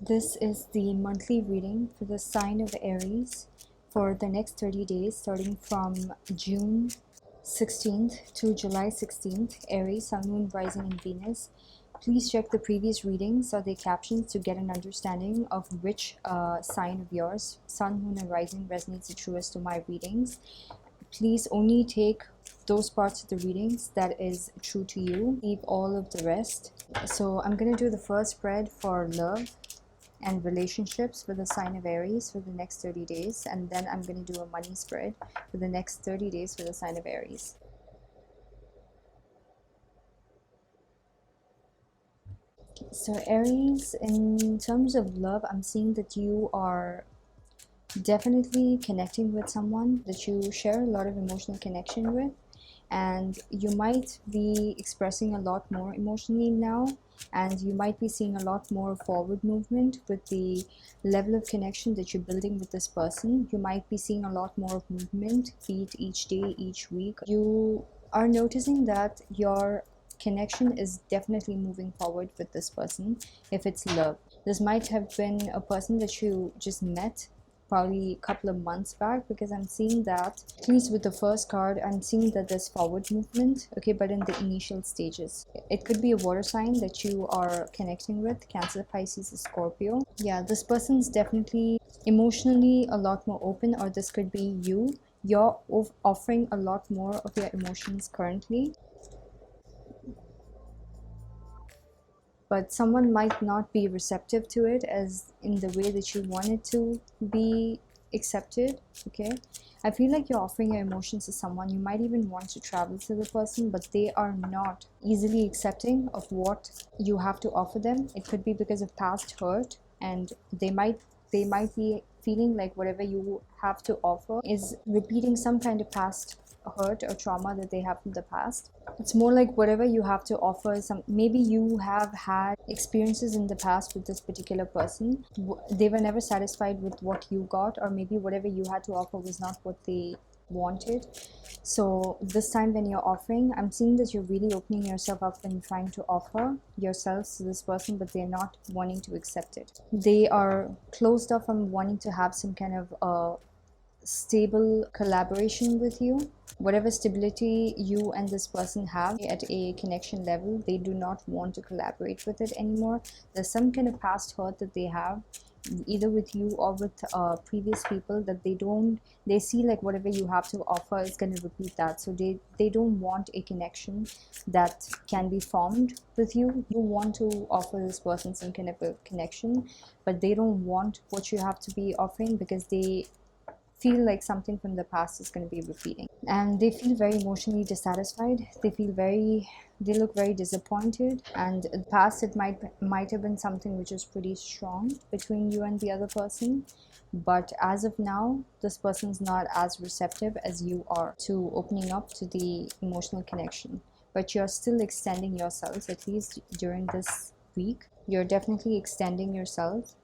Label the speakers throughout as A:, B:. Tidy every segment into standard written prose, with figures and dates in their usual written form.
A: This is the monthly reading for the sign of Aries for the next 30 days, starting from June 16th to July 16th. Aries, Sun, Moon, Rising, and Venus. Please check the previous readings or the captions to get an understanding of which sign of yours, Sun, Moon, and Rising, resonates the truest to my readings. Please only take those parts of the readings that is true to you. Leave all of the rest. So I'm going to do the first spread for love and relationships for the sign of Aries for the next 30 days, and then I'm going to do a money spread for the next 30 days for the sign of Aries. So Aries, in terms of love, I'm seeing that you are definitely connecting with someone that you share a lot of emotional connection with, and you might be expressing a lot more emotionally now, and you might be seeing a lot more forward movement with the level of connection that you're building with this person. You might be seeing a lot more of movement, be it each day, each week. You are noticing that your connection is definitely moving forward with this person. If it's love, this might have been a person that you just met probably a couple of months back, because I'm seeing that, at least with the first card, I'm seeing that there's forward movement, okay, but in the initial stages. It could be a water sign that you are connecting with, Cancer, Pisces, Scorpio. Yeah, this person's definitely emotionally a lot more open, or this could be you. You're offering a lot more of your emotions currently, but someone might not be receptive to it as in the way that you want it to be accepted. Okay, I feel like you're offering your emotions to someone. You might even want to travel to the person, but they are not easily accepting of what you have to offer them. It could be because of past hurt, and they might be feeling like whatever you have to offer is repeating some kind of past hurt or trauma that they have from the past. It's more like whatever you have to offer, maybe you have had experiences in the past with this particular person. They were never satisfied with what you got, or maybe whatever you had to offer was not what they wanted. So this time when you're offering, I'm seeing that you're really opening yourself up and trying to offer yourselves to this person, but they're not wanting to accept it. They are closed off from wanting to have some kind of stable collaboration with you. Whatever stability you and this person have at a connection level, they do not want to collaborate with it anymore. There's some kind of past hurt that they have, either with you or with previous people, that they see like whatever you have to offer is going to repeat that. So they don't want a connection that can be formed with you. You want to offer this person some kind of a connection, but they don't want what you have to be offering, because they feel like something from the past is going to be repeating, and they feel very emotionally dissatisfied. They look very disappointed, and in the past it might have been something which is pretty strong between you and the other person, but as of now this person's not as receptive as you are to opening up to the emotional connection. But you're still extending yourselves, at least during this week. You're definitely extending yourself,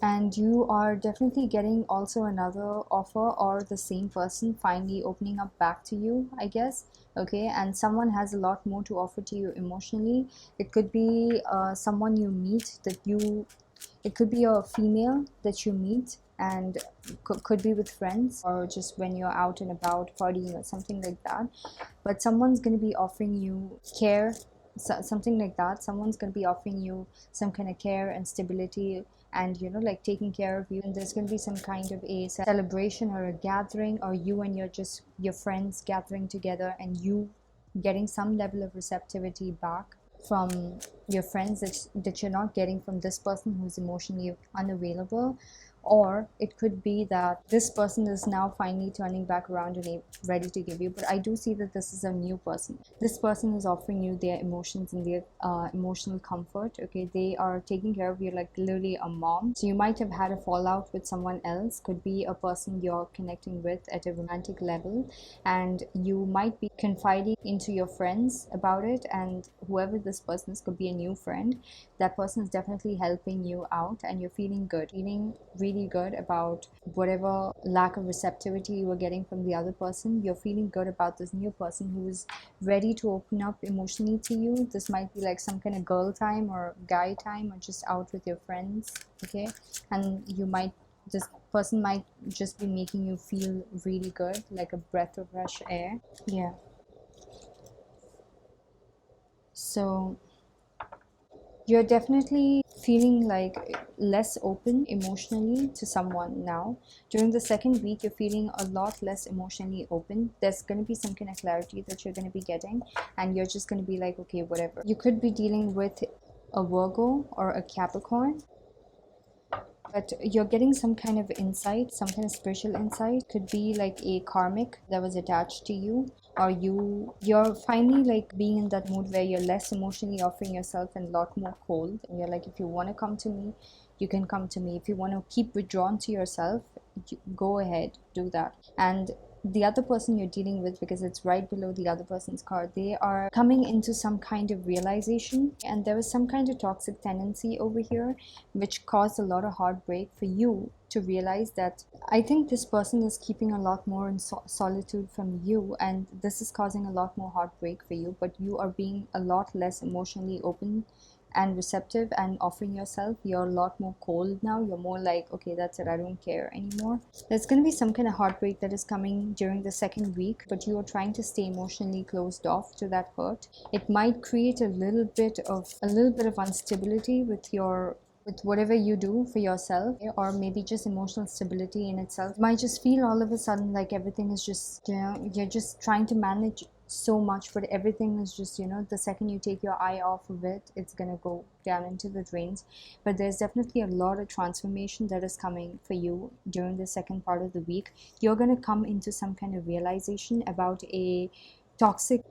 A: and you are definitely getting also another offer, or the same person finally opening up back to you, I guess. Okay, and someone has a lot more to offer to you emotionally. It could be someone you meet it could be a female that you meet, and could be with friends, or just when you're out and about partying or something like that. But someone's going to be offering you care, something like that. Someone's going to be offering you some kind of care and stability, and like taking care of you. And there's going to be some kind of a celebration or a gathering, or you and your friends gathering together, and you getting some level of receptivity back from your friends that you're not getting from this person who's emotionally unavailable. Or it could be that this person is now finally turning back around and ready to give you. But I do see that this is a new person. This person is offering you their emotions and their emotional comfort. Okay, they are taking care of you like literally a mom. So you might have had a fallout with someone else. Could be a person you're connecting with at a romantic level, and you might be confiding into your friends about it. And whoever this person is, could be a new friend. That person is definitely helping you out, and you're feeling good, feeling really really good about whatever lack of receptivity you were getting from the other person. You're feeling good about this new person who is ready to open up emotionally to you. This might be like some kind of girl time or guy time, or just out with your friends, okay? And this person might just be making you feel really good, like a breath of fresh air. Yeah. So you're definitely feeling like less open emotionally to someone now. During the second week, you're feeling a lot less emotionally open. There's going to be some kind of clarity that you're going to be getting, and you're just going to be like, okay, whatever. You could be dealing with a Virgo or a Capricorn, but you're getting some kind of insight, some kind of spiritual insight. Could be like a karmic that was attached to you, or you're finally like being in that mood where you're less emotionally offering yourself and a lot more cold, and you're like, if you want to come to me, you can come to me. If you want to keep withdrawn to yourself, go ahead, do that. And the other person you're dealing with, because it's right below the other person's card, they are coming into some kind of realization, and there was some kind of toxic tendency over here which caused a lot of heartbreak for you to realize that I think this person is keeping a lot more in solitude from you, and this is causing a lot more heartbreak for you, but you are being a lot less emotionally open and receptive and offering yourself. You're a lot more cold now. You're more like, okay, that's it, I don't care anymore. There's going to be some kind of heartbreak that is coming during the second week, but you are trying to stay emotionally closed off to that hurt. It might create a little bit of instability with whatever you do for yourself, or maybe just emotional stability in itself. You might just feel all of a sudden like everything is just, you're just trying to manage so much, but everything is just, the second you take your eye off of it, it's gonna go down into the drains. But there's definitely a lot of transformation that is coming for you during the second part of the week. You're gonna come into some kind of realization about a toxic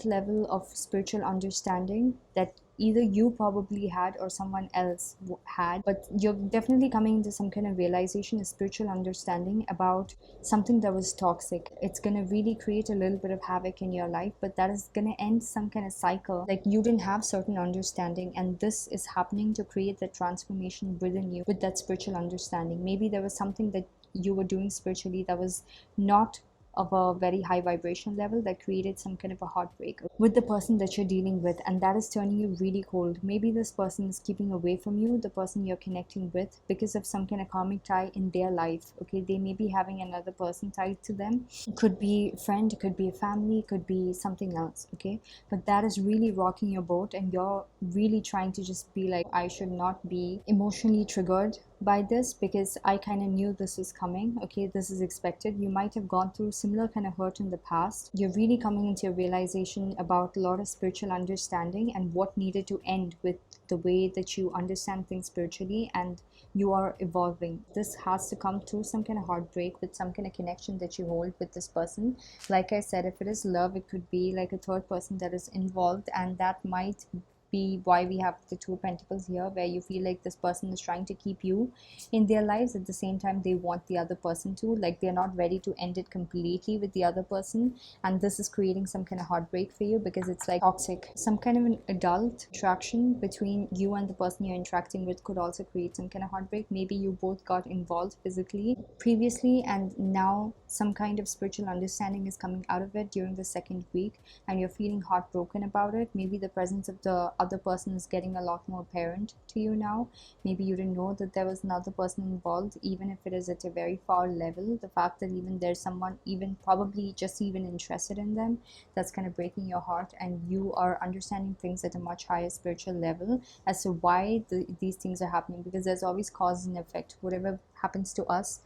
A: level of spiritual understanding that either you probably had or someone else had, but you're definitely coming into some kind of realization, a spiritual understanding about something that was toxic. It's going to really create a little bit of havoc in your life, but that is going to end some kind of cycle, like you didn't have certain understanding, and this is happening to create that transformation within you with that spiritual understanding. Maybe there was something that you were doing spiritually that was not of a very high vibration level that created some kind of a heartbreak with the person that you're dealing with, and that is turning you really cold. Maybe this person is keeping away from you, the person you're connecting with, because of some kind of karmic tie in their life. Okay, they may be having another person tied to them. It could be a friend, it could be a family, it could be something else. Okay, but that is really rocking your boat, and you're really trying to just be like, I should not be emotionally triggered by this because I kind of knew this was coming. Okay, this is expected. You might have gone through similar kind of hurt in the past. You're really coming into a realization about a lot of spiritual understanding and what needed to end with the way that you understand things spiritually, and you are evolving. This has to come through some kind of heartbreak with some kind of connection that you hold with this person. Like I said, if it is love, it could be like a third person that is involved, and that might be why we have the Two of Pentacles here, where you feel like this person is trying to keep you in their lives. At the same time, they want the other person to, like, they're not ready to end it completely with the other person, and this is creating some kind of heartbreak for you because it's like toxic. Some kind of an adult attraction between you and the person you're interacting with could also create some kind of heartbreak. Maybe you both got involved physically previously, and now some kind of spiritual understanding is coming out of it during the second week, and you're feeling heartbroken about it. Maybe the presence of the other person is getting a lot more apparent to you now. Maybe you didn't know that there was another person involved, even if it is at a very far level. The fact that even there's someone even probably just even interested in them, that's kind of breaking your heart, and you are understanding things at a much higher spiritual level as to why these things are happening, because there's always cause and effect. Whatever happens to us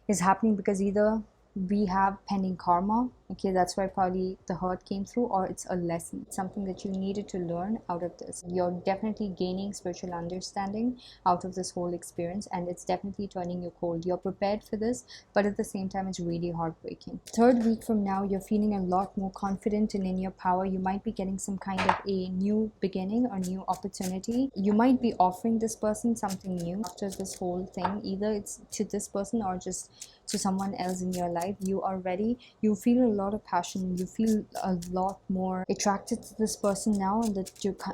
A: is happening because either we have pending karma, okay, that's why probably the hurt came through, or it's a lesson, something that you needed to learn out of this. You're definitely gaining spiritual understanding out of this whole experience, and it's definitely turning you cold. You're prepared for this, but at the same time, it's really heartbreaking. Third week from now, you're feeling a lot more confident and in your power. You might be getting some kind of a new beginning or new opportunity. You might be offering this person something new after this whole thing. Either it's to this person or just to someone else in your life. You are ready. You feel a lot of passion. You feel a lot more attracted to this person now, and that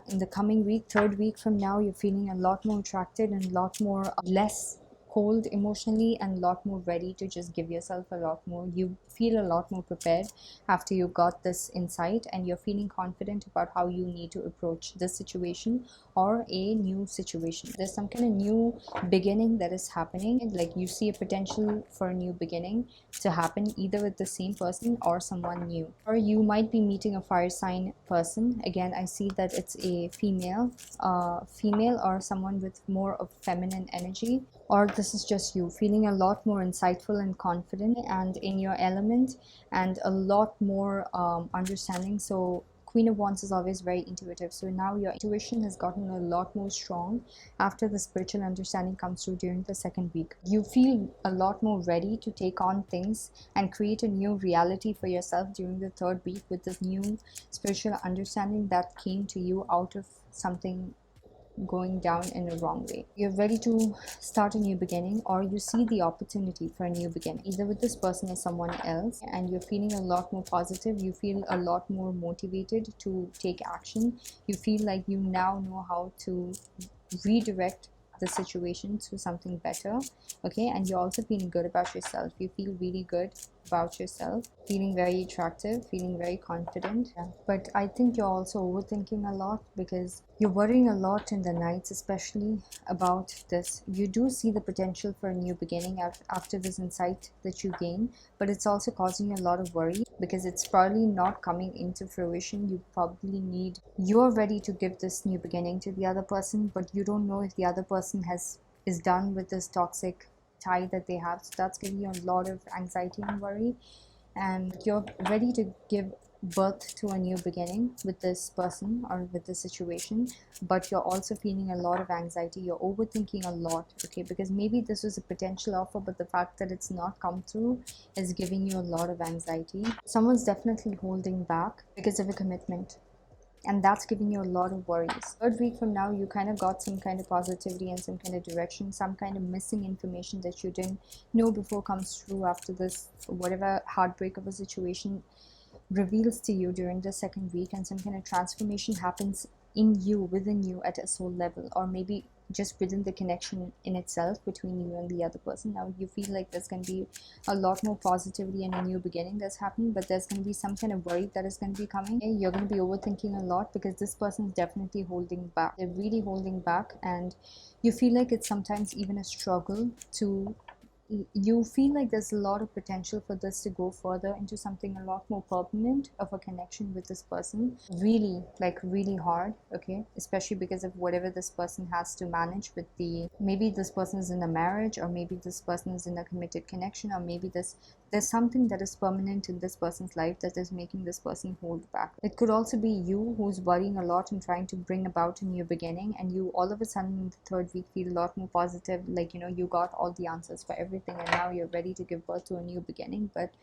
A: in the coming week, third week from now, you're feeling a lot more attracted and a lot more less cold emotionally and a lot more ready to just give yourself a lot more. You feel a lot more prepared after you got this insight, and you're feeling confident about how you need to approach this situation or a new situation. There's some kind of new beginning that is happening, like you see a potential for a new beginning to happen either with the same person or someone new. Or you might be meeting a fire sign person. Again, I see that it's a female or someone with more of feminine energy. Or this is just you feeling a lot more insightful and confident and in your element, and a lot more understanding. So Queen of Wands is always very intuitive, so now your intuition has gotten a lot more strong after the spiritual understanding comes through during the second week. You feel a lot more ready to take on things and create a new reality for yourself during the third week with this new spiritual understanding that came to you out of something going down in a wrong way. You're ready to start a new beginning, or you see the opportunity for a new beginning either with this person or someone else, and you're feeling a lot more positive. You feel a lot more motivated to take action. You feel like you now know how to redirect the situation to something better. Okay, and you're also feeling good about yourself. You feel really good about yourself, feeling very attractive, feeling very confident. Yeah. But I think you're also overthinking a lot, because you're worrying a lot in the nights, especially about this. You do see the potential for a new beginning after this insight that you gain, but it's also causing you a lot of worry because it's probably not coming into fruition. You're ready to give this new beginning to the other person, but you don't know if the other person is done with this toxic tie that they have. So that's giving you a lot of anxiety and worry, and you're ready to give birth to a new beginning with this person or with this situation, but you're also feeling a lot of anxiety. You're overthinking a lot, okay, because maybe this was a potential offer, but the fact that it's not come through is giving you a lot of anxiety. Someone's definitely holding back because of a commitment, and that's giving you a lot of worries. Third week from now, you kind of got some kind of positivity and some kind of direction. Some kind of missing information that you didn't know before comes through after this, whatever heartbreak of a situation reveals to you during the second week, and some kind of transformation happens in you, within you, at a soul level, or maybe just within the connection in itself between you and the other person. Now you feel like there's going to be a lot more positivity and a new beginning that's happening, but there's going to be some kind of worry that is going to be coming. Okay? You're going to be overthinking a lot because this person is definitely holding back. They're really holding back, and you feel like it's sometimes even a struggle to you feel like there's a lot of potential for this to go further into something a lot more permanent of a connection with this person. Really, like really hard, okay? Especially because of whatever this person has to manage with maybe this person is in a marriage, or maybe this person is in a committed connection, or maybe there's something that is permanent in this person's life that is making this person hold back. It could also be you who's worrying a lot and trying to bring about a new beginning, and you all of a sudden in the third week feel a lot more positive, like you got all the answers for everything and now you're ready to give birth to a new beginning. But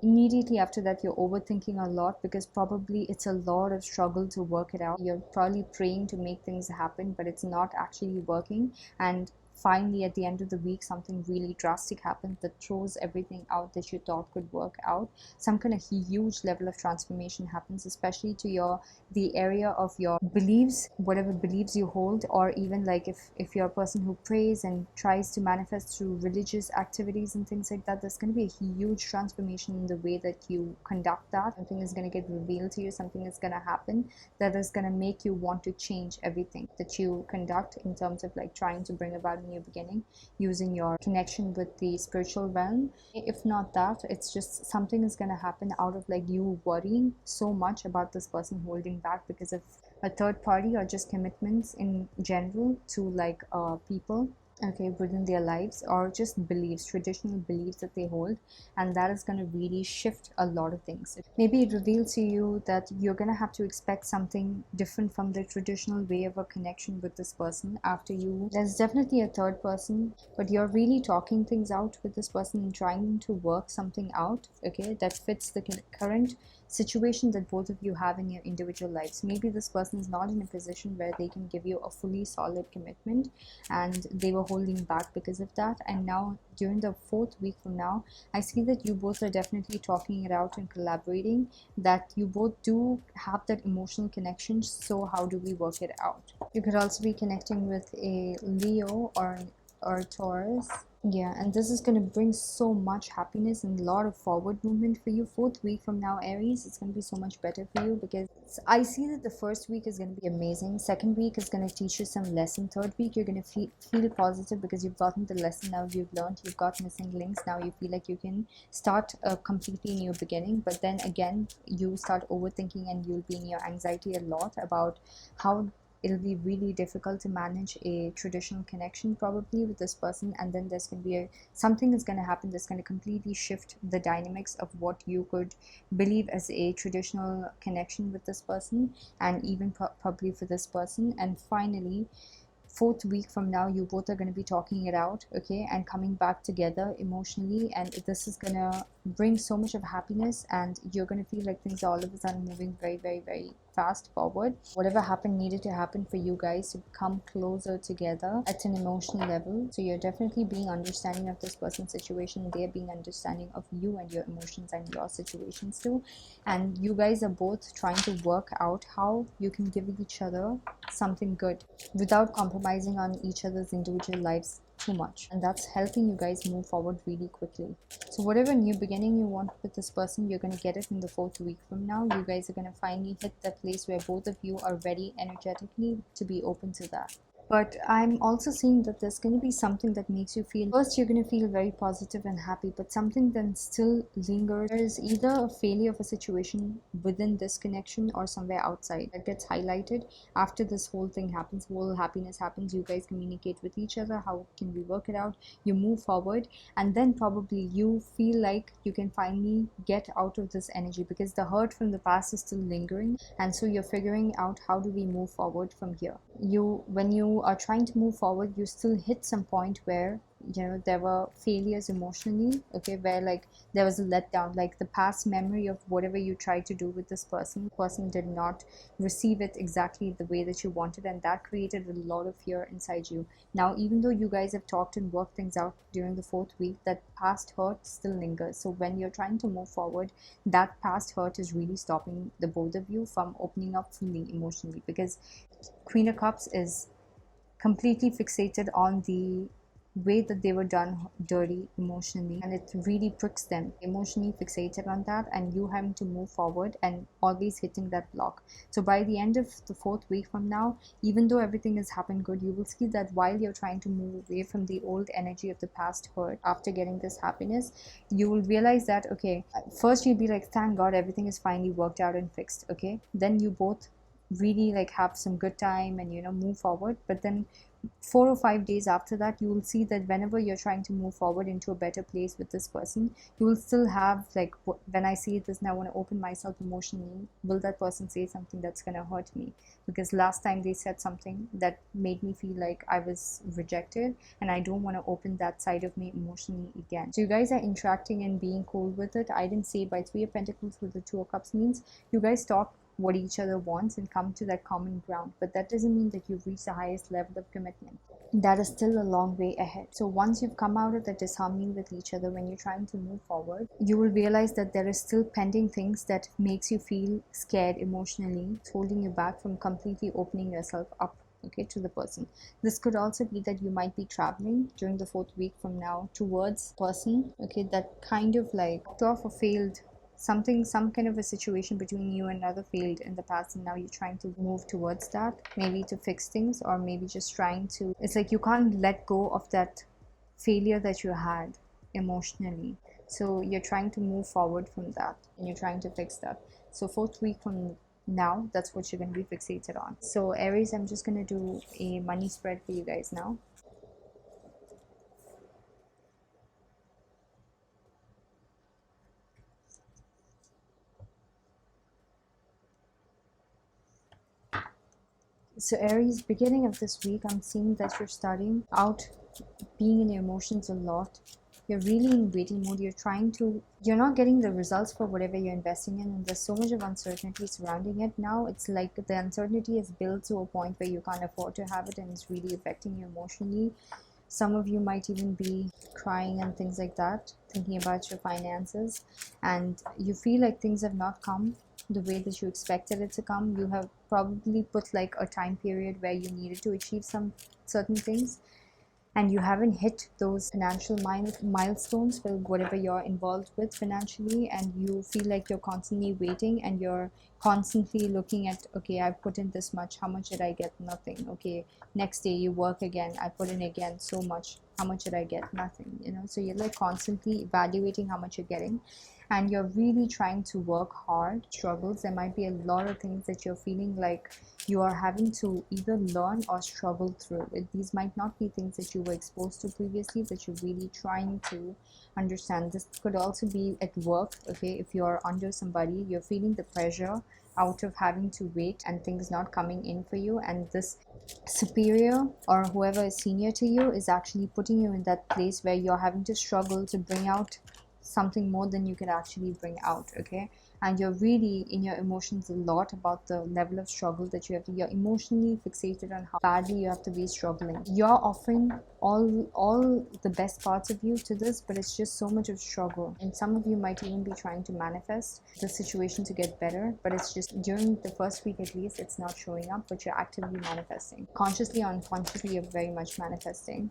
A: immediately after that, you're overthinking a lot because probably it's a lot of struggle to work it out. You're probably praying to make things happen, but it's not actually working, and finally at the end of the week something really drastic happens that throws everything out that you thought could work out. Some kind of huge level of transformation happens, especially to the area of your beliefs, whatever beliefs you hold, or even like if you're a person who prays and tries to manifest through religious activities and things like that, there's going to be a huge transformation in the way that you conduct that. Something is going to get revealed to you, something is going to happen that is going to make you want to change everything that you conduct in terms of like trying to bring about a new beginning using your connection with the spiritual realm. If not that, it's just something is going to happen out of like you worrying so much about this person holding back because of a third party or just commitments in general to like people, okay, within their lives, or just beliefs, traditional beliefs that they hold, and that is going to really shift a lot of things. Maybe it reveals to you that you're going to have to expect something different from the traditional way of a connection with this person after you. There's definitely a third person, but you're really talking things out with this person and trying to work something out, okay, that fits the current situation that both of you have in your individual lives. Maybe this person is not in a position where they can give you a fully solid commitment, and they were holding back because of that. And now during the fourth week from now, I see that you both are definitely talking it out and collaborating, that you both do have that emotional connection. So how do we work it out? You could also be connecting with a Leo or Taurus. Yeah, and this is going to bring so much happiness and a lot of forward movement for you. Fourth week from now, Aries, it's going to be so much better for you, because I see that the first week is going to be amazing. Second week is going to teach you some lesson. Third week, you're going to feel positive because you've gotten the lesson now, you've learned, you've got missing links. Now you feel like you can start a completely new beginning. But then again, you start overthinking and you'll be in your anxiety a lot about how it'll be really difficult to manage a traditional connection probably with this person. And then there's going to be something is going to happen that's going to completely shift the dynamics of what you could believe as a traditional connection with this person, and even probably for this person. And finally, fourth week from now, you both are going to be talking it out, okay, and coming back together emotionally. And this is going to bring so much of happiness, and you're going to feel like things are all of a sudden moving very, very, very fast forward. Whatever happened needed to happen for you guys to come closer together at an emotional level. So you're definitely being understanding of this person's situation, they're being understanding of you and your emotions and your situations too. And you guys are both trying to work out how you can give each other something good without compromising on each other's individual lives too much. And that's helping you guys move forward really quickly. So whatever new beginning you want with this person, you're going to get it in the fourth week from now. You guys are going to finally hit that place where both of you are ready energetically to be open to that. But I'm also seeing that there's going to be something that makes you feel, first you're going to feel very positive and happy, but something then still lingers. There is either a failure of a situation within this connection or somewhere outside that gets highlighted after this whole thing happens, whole happiness happens. You guys communicate with each other, how can we work it out, you move forward, and then probably you feel like you can finally get out of this energy because the hurt from the past is still lingering. And so you're figuring out how do we move forward from here. When you are trying to move forward, you still hit some point where there were failures emotionally, okay, where like there was a letdown, like the past memory of whatever you tried to do with this person did not receive it exactly the way that you wanted, and that created a lot of fear inside you. Now, even though you guys have talked and worked things out during the fourth week, that past hurt still lingers. So when you're trying to move forward, that past hurt is really stopping the both of you from opening up fully emotionally, because Queen of Cups is completely fixated on the way that they were done dirty emotionally, and it really pricks them, emotionally fixated on that, and you having to move forward and always hitting that block. So by the end of the fourth week from now, even though everything has happened good, you will see that while you're trying to move away from the old energy of the past hurt after getting this happiness, you will realize that, okay, first you'll be like, thank God everything is finally worked out and fixed, okay, then you both really like have some good time and move forward. But then 4 or 5 days after that, you will see that whenever you're trying to move forward into a better place with this person, you will still have like, when I see this and I want to open myself emotionally, will that person say something that's going to hurt me? Because last time they said something that made me feel like I was rejected, and I don't want to open that side of me emotionally again. So you guys are interacting and being cool with it. I didn't say by Three of Pentacles with the Two of Cups means you guys talk what each other wants and come to that common ground, but that doesn't mean that you've reached the highest level of commitment. That is still a long way ahead. So once you've come out of the disharmony with each other, when you're trying to move forward, you will realize that there is still pending things that makes you feel scared emotionally. It's holding you back from completely opening yourself up, okay, to the person. This could also be that you might be traveling during the fourth week from now towards person, okay, that kind of like off or failed something, some kind of a situation between you and another failed in the past, and now you're trying to move towards that, maybe to fix things, or maybe just trying to, it's like you can't let go of that failure that you had emotionally. So you're trying to move forward from that and you're trying to fix that. So fourth week from now, that's what you're going to be fixated on. So Aries, I'm just going to do a money spread for you guys now. So Aries, beginning of this week, I'm seeing that you're starting out being in your emotions a lot. You're really in waiting mode. You're not getting the results for whatever you're investing in, and there's so much of uncertainty surrounding it now. It's like the uncertainty is built to a point where you can't afford to have it, and it's really affecting you emotionally. Some of you might even be crying and things like that, thinking about your finances, and you feel like things have not come the way that you expected it to come. You have probably put like a time period where you needed to achieve some certain things, and you haven't hit those financial milestones for whatever you're involved with financially, and you feel like you're constantly waiting and you're constantly looking at, okay, I put in this much, how much did I get? Nothing. Okay, next day you work again, I put in again so much, how much did I get? Nothing. So you're like constantly evaluating how much you're getting, and you're really trying to work hard. Struggles, there might be a lot of things that you're feeling like you are having to either learn or struggle through. These might not be things that you were exposed to previously, but you're really trying to understand. This could also be at work. Okay, if you're under somebody, you're feeling the pressure out of having to wait and things not coming in for you, and this superior or whoever is senior to you is actually putting you in that place where you're having to struggle to bring out something more than you can actually bring out. Okay, and you're really in your emotions a lot about the level of struggle that you have to, you're emotionally fixated on how badly you have to be struggling. You're offering all the best parts of you to this, but it's just so much of struggle, and some of you might even be trying to manifest the situation to get better, but it's just during the first week at least it's not showing up, but you're actively manifesting. Consciously or unconsciously, you're very much manifesting.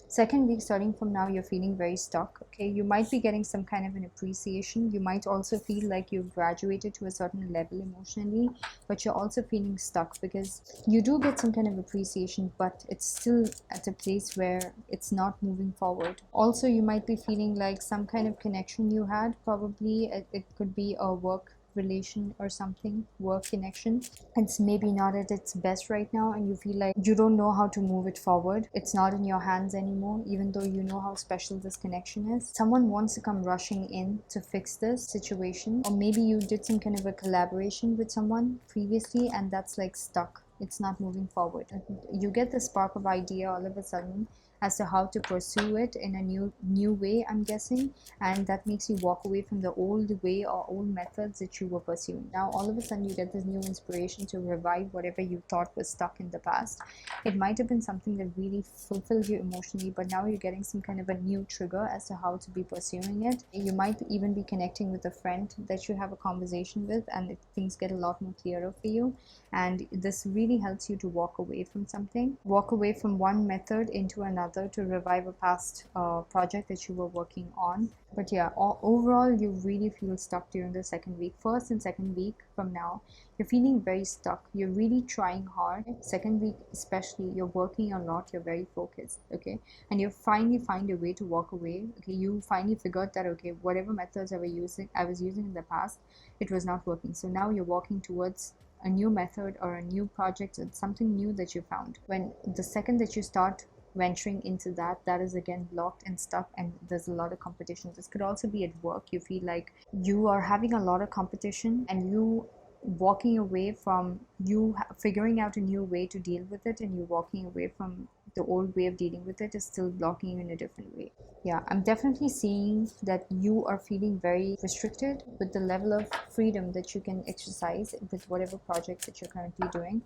A: Second week, starting from now, you're feeling very stuck. Okay, you might be getting some kind of an appreciation. You might also feel like you've graduated to a certain level emotionally, but you're also feeling stuck because you do get some kind of appreciation, but it's still at a place where it's not moving forward. Also, you might be feeling like some kind of connection you had, probably it could be a work relation or something, work connection. It's maybe not at its best right now, and you feel like you don't know how to move it forward. It's not in your hands anymore, even though you know how special this connection is. Someone wants to come rushing in to fix this situation, or maybe you did some kind of a collaboration with someone previously and that's like stuck. It's not moving forward. You get the spark of idea all of a sudden as to how to pursue it in a new way, I'm guessing, and that makes you walk away from the old way or old methods that you were pursuing. Now all of a sudden you get this new inspiration to revive whatever you thought was stuck in the past. It might have been something that really fulfilled you emotionally, but now you're getting some kind of a new trigger as to how to be pursuing it. You might even be connecting with a friend that you have a conversation with, and things get a lot more clearer for you, and this really helps you to walk away from something, walk away from one method into another to revive a past project that you were working on. But yeah, overall you really feel stuck during the second week. First and second week from now, you're feeling very stuck. You're really trying hard. Second week especially, you're working a lot, you're very focused. Okay, and you finally find a way to walk away. Okay, you finally figured that, okay, whatever methods I was using in the past, it was not working. So now you're walking towards a new method or a new project. It's something new that you found. When the second that you start venturing into that is again blocked and stuck, and there's a lot of competition. This could also be at work. You feel like you are having a lot of competition, and you walking away from you figuring out a new way to deal with it, and you walking away from the old way of dealing with it is still blocking you in a different way. Yeah, I'm definitely seeing that you are feeling very restricted with the level of freedom that you can exercise with whatever projects that you're currently doing.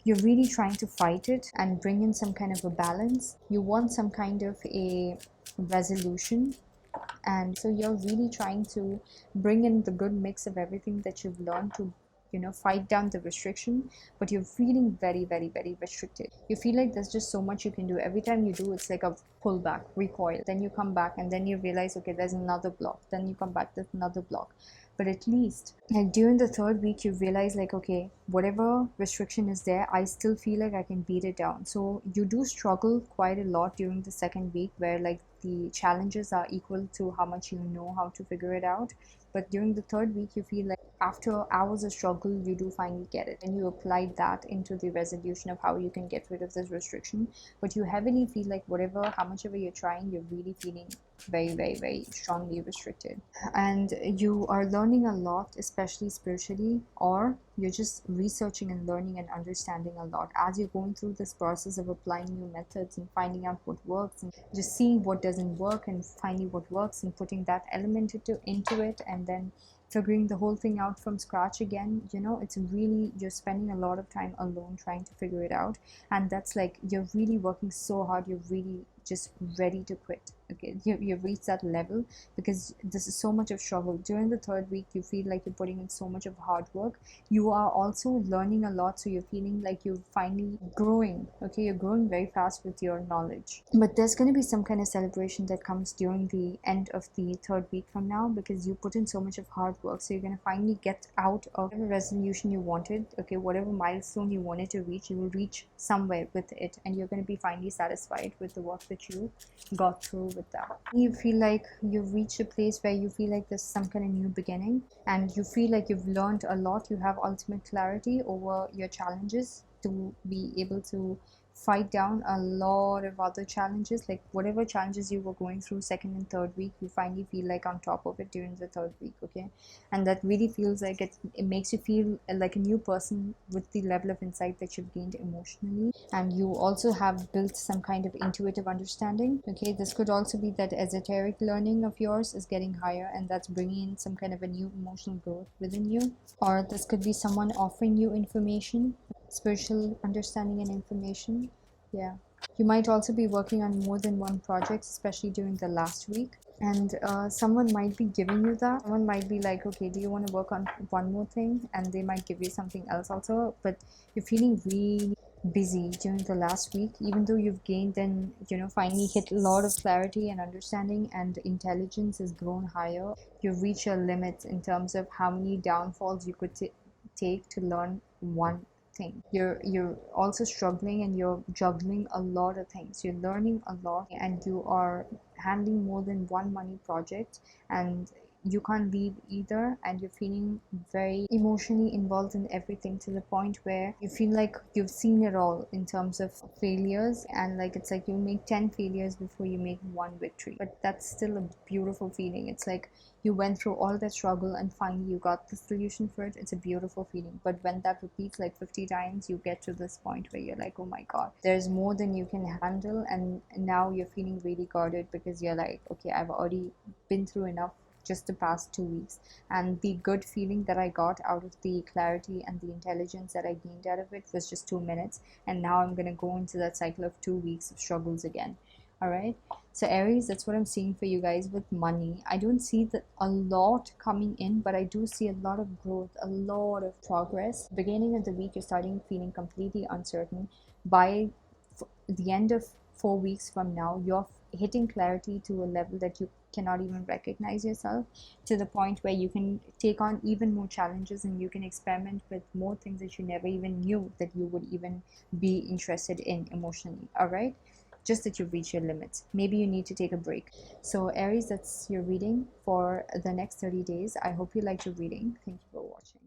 A: You're really trying to fight it and bring in some kind of a balance. You want some kind of a resolution, and so you're really trying to bring in the good mix of everything that you've learned to fight down the restriction, but you're feeling very, very, very restricted. You feel like there's just so much you can do. Every time you do, it's like a pullback, recoil, then you come back, and then you realize, okay, there's another block, then you come back, there's another block. But at least like during the third week, you realize like, okay, whatever restriction is there, I still feel like I can beat it down. So you do struggle quite a lot during the second week, where like the challenges are equal to how much you know how to figure it out. But during the third week, you feel like after hours of struggle, you do finally get it, and you apply that into the resolution of how you can get rid of this restriction. But you heavily feel like how much ever you're trying, you're really feeling very, very, very strongly restricted. And you are learning a lot, especially spiritually, or you're just researching and learning and understanding a lot as you're going through this process of applying new methods and finding out what works, and just seeing what doesn't work and finding what works and putting that element into it, and then figuring the whole thing out from scratch again. It's really, you're spending a lot of time alone trying to figure it out, and that's like, you're really working so hard, you're really just ready to quit. Okay, you've reached that level because this is so much of struggle. During the third week, you feel like you're putting in so much of hard work. You are also learning a lot, so you're feeling like you're finally growing. Okay, you're growing very fast with your knowledge. But there's going to be some kind of celebration that comes during the end of the third week from now, because you put in so much of hard work. So you're going to finally get out of whatever resolution you wanted. Okay, whatever milestone you wanted to reach, you will reach somewhere with it, and you're going to be finally satisfied with the work that you got through with that. You feel like you've reached a place where you feel like there's some kind of new beginning, and you feel like you've learned a lot. You have ultimate clarity over your challenges to be able to fight down a lot of other challenges. Like whatever challenges you were going through second and third week, you finally feel like on top of it during the third week. Okay, and that really feels like it makes you feel like a new person with the level of insight that you've gained emotionally. And you also have built some kind of intuitive understanding. Okay, this could also be that esoteric learning of yours is getting higher, and that's bringing in some kind of a new emotional growth within you. Or this could be someone offering you information, spiritual understanding and information. Yeah, you might also be working on more than one project, especially during the last week. And someone might be giving you that. Someone might be like, okay, do you want to work on one more thing? And they might give you something else also. But you're feeling really busy during the last week, even though you've gained and finally hit a lot of clarity and understanding, and intelligence has grown higher. You've reached your limits in terms of how many downfalls you could take to learn one thing. You're also struggling, and you're juggling a lot of things. You're learning a lot, and you are handling more than one money project, and you can't leave either, and you're feeling very emotionally involved in everything, to the point where you feel like you've seen it all in terms of failures, and like it's like you make 10 failures before you make one victory. But that's still a beautiful feeling. It's like you went through all that struggle and finally you got the solution for it. It's a beautiful feeling. But when that repeats like 50 times, you get to this point where you're like, oh my god, there's more than you can handle, and now you're feeling really guarded, because you're like, okay, I've already been through enough just the past 2 weeks, and the good feeling that I got out of the clarity and the intelligence that I gained out of it was just 2 minutes, and now I'm gonna go into that cycle of 2 weeks of struggles again. All right, so Aries, that's what I'm seeing for you guys with money. I don't see that a lot coming in, but I do see a lot of growth, a lot of progress. Beginning of the week, you're starting feeling completely uncertain. By the end of 4 weeks from now, you're hitting clarity to a level that you cannot even recognize yourself, to the point where you can take on even more challenges, and you can experiment with more things that you never even knew that you would even be interested in emotionally. All right, just that you've reached your limits. Maybe you need to take a break. So Aries, that's your reading for the next 30 days. I hope you liked your reading. Thank you for watching.